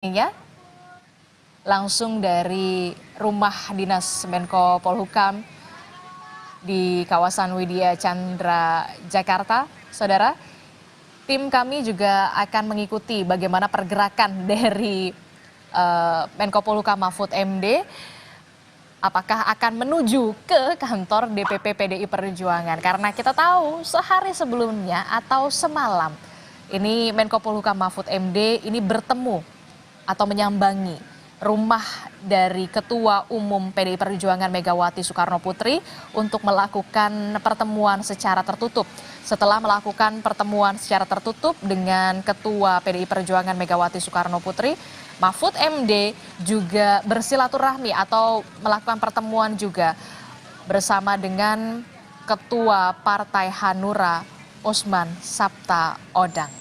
Ya, langsung dari rumah dinas Menko Polhukam di kawasan Widya Chandra, Jakarta. Saudara, tim kami juga akan mengikuti bagaimana pergerakan dari Menko Polhukam Mahfud MD. Apakah akan menuju ke kantor DPP PDI Perjuangan? Karena kita tahu sehari sebelumnya atau semalam ini Menko Polhukam Mahfud MD ini bertemu atau menyambangi rumah dari Ketua Umum PDI Perjuangan Megawati Soekarno Putri untuk melakukan pertemuan secara tertutup. Setelah melakukan pertemuan secara tertutup dengan Ketua PDI Perjuangan Megawati Soekarno Putri, Mahfud MD juga bersilaturahmi atau melakukan pertemuan juga bersama dengan Ketua Partai Hanura Usman Sabtaodang.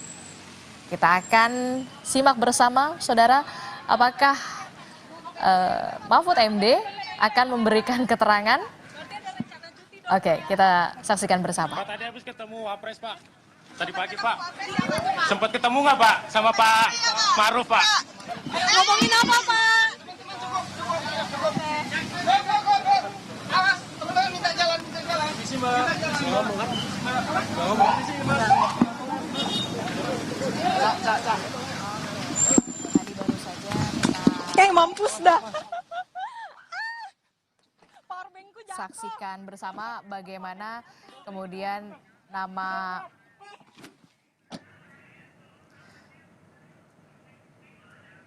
Kita akan simak bersama, saudara, apakah Mahfud MD akan memberikan keterangan. Oke, kita saksikan bersama. Pak, tadi habis ketemu Wapres, Pak. Tadi pagi, Pak. Sempat ketemu nggak, Pak, sama Pak Maruf, Pak? Ngomongin apa, Pak? Awas, teman-teman minta jalan. Misi, Mbak. Ngomong, Mbak. Kayak mampus dah. Powerbankku jatuh. Saksikan bersama bagaimana kemudian nama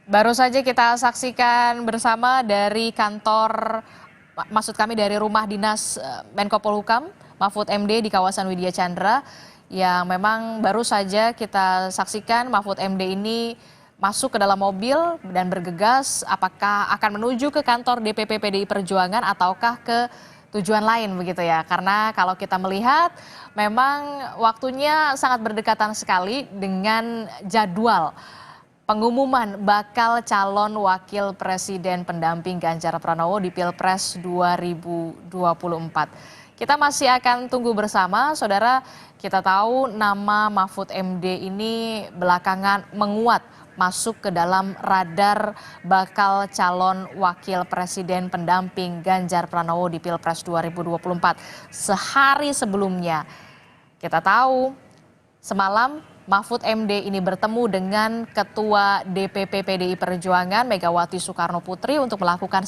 baru saja kita saksikan bersama dari kantor, maksud kami dari rumah dinas Menko Polhukam Mahfud MD di kawasan Widya Chandra, yang memang baru saja kita saksikan Mahfud MD ini masuk ke dalam mobil dan bergegas apakah akan menuju ke kantor DPP PDI Perjuangan ataukah ke tujuan lain begitu ya. Karena kalau kita melihat memang waktunya sangat berdekatan sekali dengan jadwal pengumuman bakal calon wakil presiden pendamping Ganjar Pranowo di Pilpres 2024. Kita masih akan tunggu bersama, saudara. Kita tahu nama Mahfud MD ini belakangan menguat masuk ke dalam radar bakal calon wakil presiden pendamping Ganjar Pranowo di Pilpres 2024. Sehari sebelumnya, kita tahu semalam Mahfud MD ini bertemu dengan Ketua DPP PDI Perjuangan Megawati Soekarno Putri untuk melakukan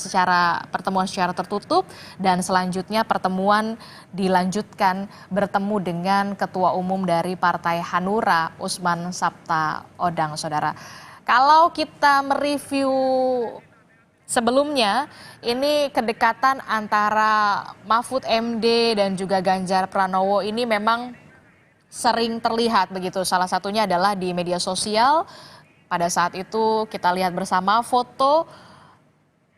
pertemuan secara tertutup, dan selanjutnya pertemuan dilanjutkan bertemu dengan Ketua Umum dari Partai Hanura Usman Sabtaodang, saudara. Kalau kita mereview sebelumnya, ini kedekatan antara Mahfud MD dan juga Ganjar Pranowo ini memang sering terlihat begitu. Salah satunya adalah di media sosial. Pada saat itu kita lihat bersama foto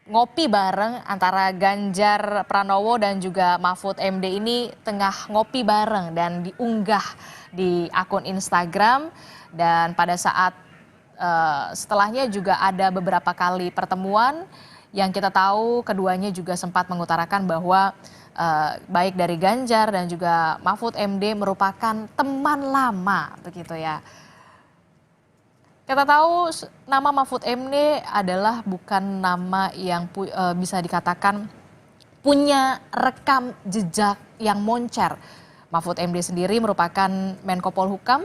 ngopi bareng antara Ganjar Pranowo dan juga Mahfud MD ini tengah ngopi bareng dan diunggah di akun Instagram. Dan pada saat setelahnya juga ada beberapa kali pertemuan yang kita tahu keduanya juga sempat mengutarakan bahwa baik dari Ganjar dan juga Mahfud MD merupakan teman lama begitu ya. Kita tahu nama Mahfud MD adalah bukan nama yang bisa dikatakan punya rekam jejak yang moncer. Mahfud MD sendiri merupakan Menko Polhukam,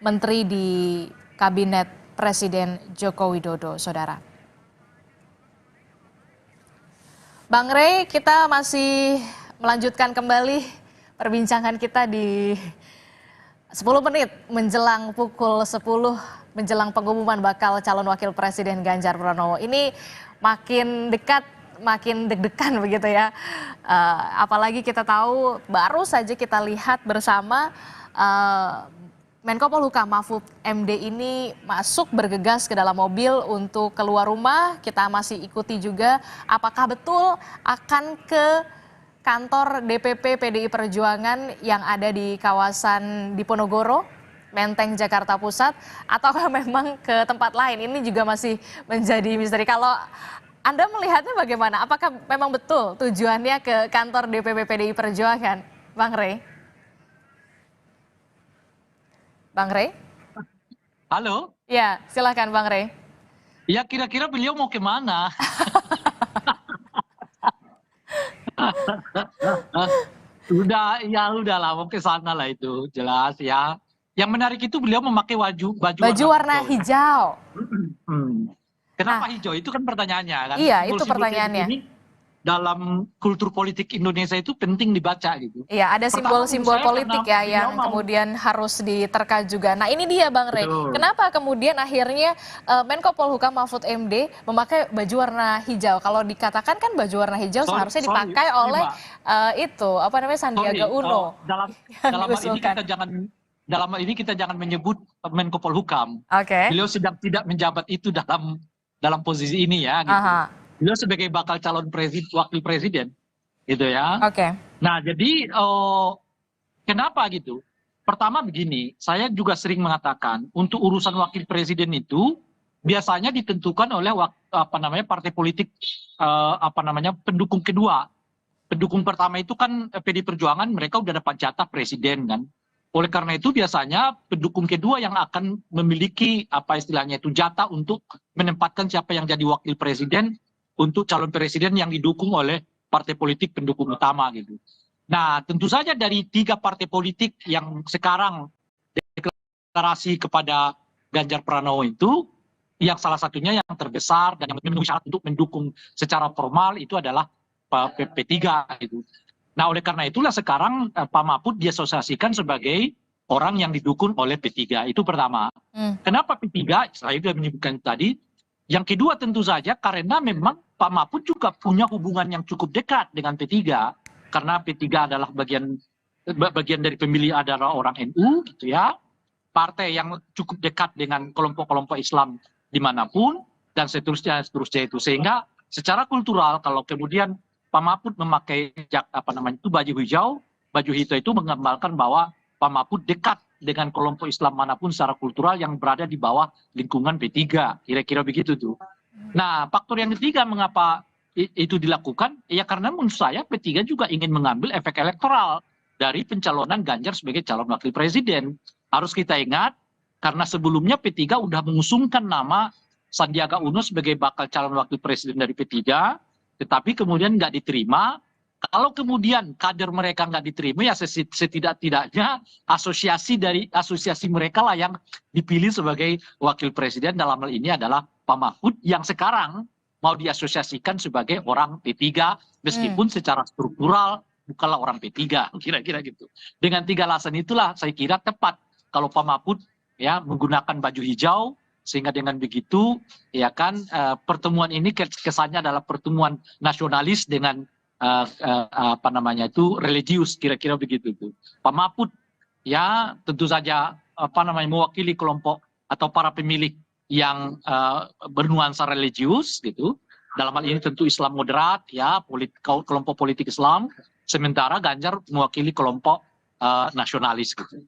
Menteri di Kabinet Presiden Joko Widodo, saudara. Bang Rey, kita masih melanjutkan kembali perbincangan kita di 10 menit menjelang pukul 10, menjelang pengumuman bakal calon wakil presiden Ganjar Pranowo. Ini makin dekat, makin deg-degan begitu ya. Apalagi kita tahu baru saja kita lihat bersama Menko Polhukam Mahfud MD ini masuk bergegas ke dalam mobil untuk keluar rumah. Kita masih ikuti juga apakah betul akan ke kantor DPP PDI Perjuangan yang ada di kawasan Diponegoro, Menteng, Jakarta Pusat, ataukah memang ke tempat lain. Ini juga masih menjadi misteri. Kalau Anda melihatnya bagaimana? Apakah memang betul tujuannya ke kantor DPP PDI Perjuangan, Bang Rey? Bang Rey? Halo? Ya, silahkan Bang Rey. Ya kira-kira beliau mau kemana? Udahlah mau ke sana lah itu jelas ya. Yang menarik itu beliau memakai baju Baju warna warna hijau ya. hijau. Hmm. Nah, Kenapa hijau? Itu kan pertanyaannya kan. iya itu Simbol-simbol kayak pertanyaannya. begini dalam kultur politik Indonesia itu penting dibaca gitu. Iya, ada Pertama menurut simbol-simbol saya politik karena ya beliau yang kemudian harus diterka juga. Nah, ini dia Bang Rey. betul. Kenapa kemudian akhirnya Menko Polhukam Mahfud MD memakai baju warna hijau? Kalau dikatakan kan baju warna hijau seharusnya dipakai oleh itu apa namanya Sandiaga Uno Dalam yang dalam hal ini diusulkan. kita jangan menyebut Menko Polhukam. Oke. Beliau sedang tidak menjabat itu dalam posisi ini ya gitu. Aha. Beliau sebagai bakal calon wakil presiden gitu ya. Oke. Nah, jadi kenapa gitu? Pertama begini, saya juga sering mengatakan untuk urusan wakil presiden itu biasanya ditentukan oleh partai politik pendukung kedua. Pendukung pertama itu kan PD Perjuangan, mereka udah dapat jatah presiden kan. Oleh karena itu biasanya pendukung kedua yang akan memiliki apa istilahnya itu jatah untuk menempatkan siapa yang jadi wakil presiden untuk calon presiden yang didukung oleh partai politik pendukung utama gitu. Nah, tentu saja dari 3 partai politik yang sekarang deklarasi kepada Ganjar Pranowo itu, yang salah satunya yang terbesar dan yang memenuhi syarat untuk mendukung secara formal itu adalah P3 gitu. Nah, oleh karena itulah sekarang Pak Mahfud diasosiasikan sebagai orang yang didukung oleh P3. Itu pertama. Kenapa P3? Saya sudah menyebutkan tadi. Yang kedua tentu saja karena memang Pak Mahfud juga punya hubungan yang cukup dekat dengan P3. Karena P3 adalah bagian dari pemilih adalah orang NU gitu ya. Partai yang cukup dekat dengan kelompok-kelompok Islam dimanapun dan seterusnya itu. Sehingga secara kultural kalau kemudian Pak Mahfud memakai baju hijau itu menggambarkan bahwa Pak Mahfud dekat dengan kelompok Islam manapun secara kultural yang berada di bawah lingkungan P3, kira-kira begitu tuh. Nah, faktor yang ketiga mengapa itu dilakukan, ya karena menurut saya P3 juga ingin mengambil efek elektoral dari pencalonan Ganjar sebagai calon wakil presiden. Harus kita ingat, karena sebelumnya P3 udah mengusungkan nama Sandiaga Uno sebagai bakal calon wakil presiden dari P3, tetapi kemudian nggak diterima. Kalau kemudian kader mereka nggak diterima, ya setidak-tidaknya asosiasi mereka lah yang dipilih sebagai wakil presiden dalam hal ini adalah Pak Mahfud yang sekarang mau diasosiasikan sebagai orang P3 meskipun secara struktural bukanlah orang P3, kira-kira gitu. Dengan 3 alasan itulah saya kira tepat kalau Pak Mahfud ya menggunakan baju hijau sehingga dengan begitu ya kan pertemuan ini kesannya adalah pertemuan nasionalis dengan religius kira-kira begitu tuh. Pak Mahfud ya tentu saja mewakili kelompok atau para pemilih yang bernuansa religius gitu. Dalam hal ini tentu Islam moderat ya, kelompok politik Islam, sementara Ganjar mewakili kelompok nasionalis gitu.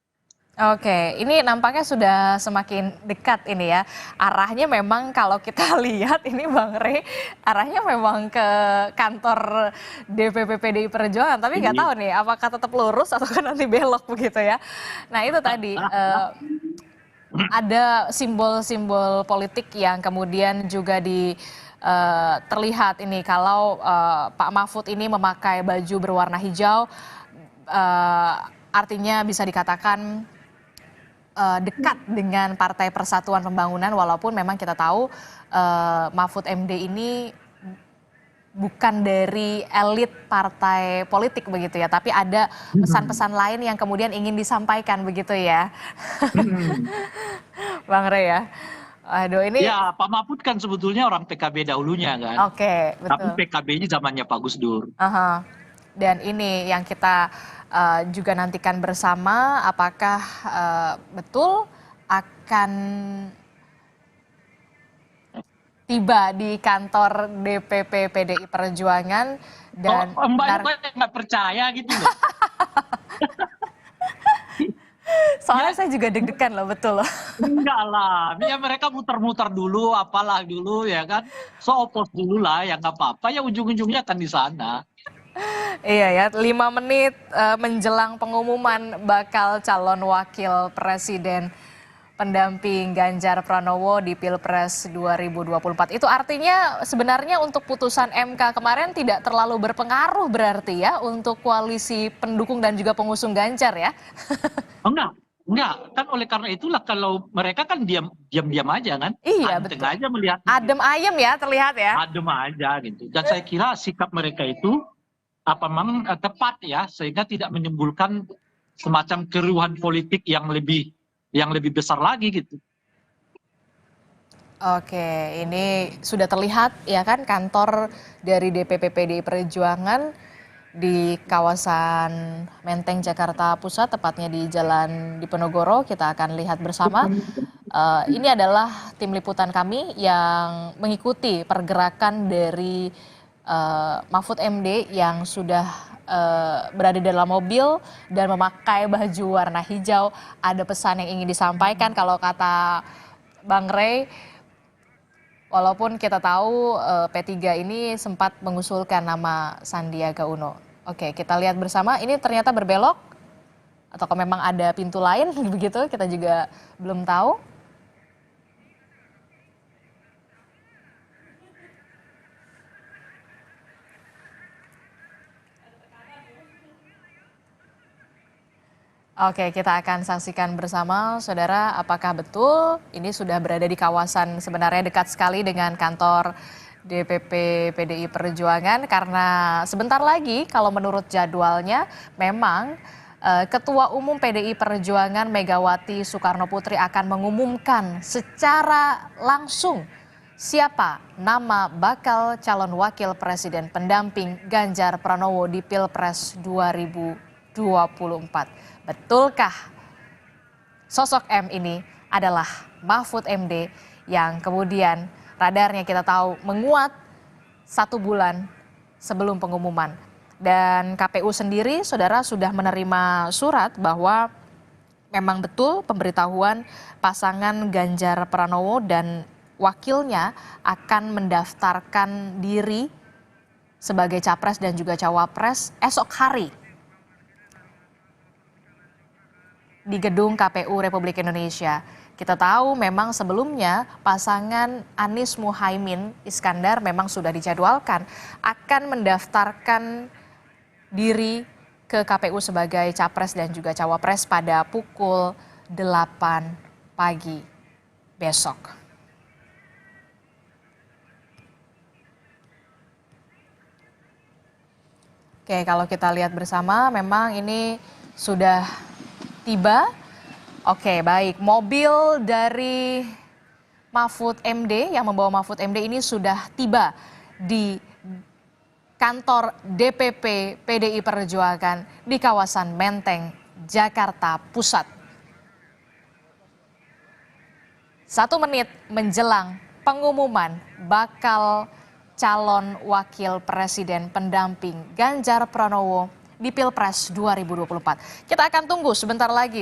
Oke, ini nampaknya sudah semakin dekat ini ya. Arahnya memang kalau kita lihat ini Bang Rey, arahnya memang ke kantor DPP PDI Perjuangan. Tapi nggak tahu nih apakah tetap lurus atau kan nanti belok begitu ya. Nah itu tadi ada simbol-simbol politik yang kemudian juga terlihat ini kalau Pak Mahfud ini memakai baju berwarna hijau, artinya bisa dikatakan dekat dengan Partai Persatuan Pembangunan walaupun memang kita tahu Mahfud MD ini bukan dari elit partai politik begitu ya, tapi ada pesan-pesan lain yang kemudian ingin disampaikan begitu ya. Bang Rey ya. Aduh ini. Ya Pak Mahfud kan sebetulnya orang PKB dahulunya kan. Oke, betul. Tapi PKB-nya zamannya Pak Gus Dur. Dan ini yang kita juga nantikan bersama apakah betul akan tiba di kantor DPP PDI Perjuangan dan Mbak nggak percaya gitu loh. soalnya saya juga deg-degan loh, betul loh. Enggak lah, ya mereka muter-muter dulu, apalah dulu ya kan, opos dulu lah, ya nggak apa-apa, ya ujung-ujungnya akan di sana. Iya ya, 5 menit menjelang pengumuman bakal calon wakil presiden pendamping Ganjar Pranowo di Pilpres 2024. Itu artinya sebenarnya untuk putusan MK kemarin tidak terlalu berpengaruh berarti ya untuk koalisi pendukung dan juga pengusung Ganjar ya? Enggak. Kan oleh karena itulah kalau mereka kan diam aja kan. Iya, Anteng betul. aja melihat. Adem ayem ya terlihat ya. Adem aja gitu. Dan saya kira sikap mereka itu memang tepat ya, sehingga tidak menimbulkan semacam keruhan politik yang lebih besar lagi gitu. Oke, ini sudah terlihat ya kan kantor dari DPP PDI Perjuangan di kawasan Menteng, Jakarta Pusat, tepatnya di Jalan Diponegoro. Kita akan lihat bersama. Ini adalah tim liputan kami yang mengikuti pergerakan dari Mahfud MD yang sudah berada dalam mobil dan memakai baju warna hijau. Ada pesan yang ingin disampaikan kalau kata Bang Rey, walaupun kita tahu P3 ini sempat mengusulkan nama Sandiaga Uno. Oke, kita lihat bersama. Ini ternyata berbelok atau memang ada pintu lain begitu, kita juga belum tahu. Oke, kita akan saksikan bersama, saudara, apakah betul ini sudah berada di kawasan sebenarnya dekat sekali dengan kantor DPP PDI Perjuangan, karena sebentar lagi kalau menurut jadwalnya memang Ketua Umum PDI Perjuangan Megawati Soekarno Putri akan mengumumkan secara langsung siapa nama bakal calon wakil presiden pendamping Ganjar Pranowo di Pilpres 2024. Betulkah sosok M ini adalah Mahfud MD yang kemudian radarnya kita tahu menguat 1 bulan sebelum pengumuman. Dan KPU sendiri, saudara, sudah menerima surat bahwa memang betul pemberitahuan pasangan Ganjar Pranowo dan wakilnya akan mendaftarkan diri sebagai capres dan juga cawapres esok hari di gedung KPU Republik Indonesia. Kita tahu memang sebelumnya pasangan Anies Muhaimin Iskandar memang sudah dijadwalkan akan mendaftarkan diri ke KPU sebagai capres dan juga cawapres pada pukul 8 pagi besok. Oke, kalau kita lihat bersama memang ini sudah tiba. Oke, baik. Mobil dari Mahfud MD yang membawa Mahfud MD ini sudah tiba di kantor DPP PDI Perjuangan di kawasan Menteng, Jakarta Pusat. 1 menit menjelang pengumuman bakal calon wakil presiden pendamping Ganjar Pranowo di Pilpres 2024. Kita akan tunggu sebentar lagi.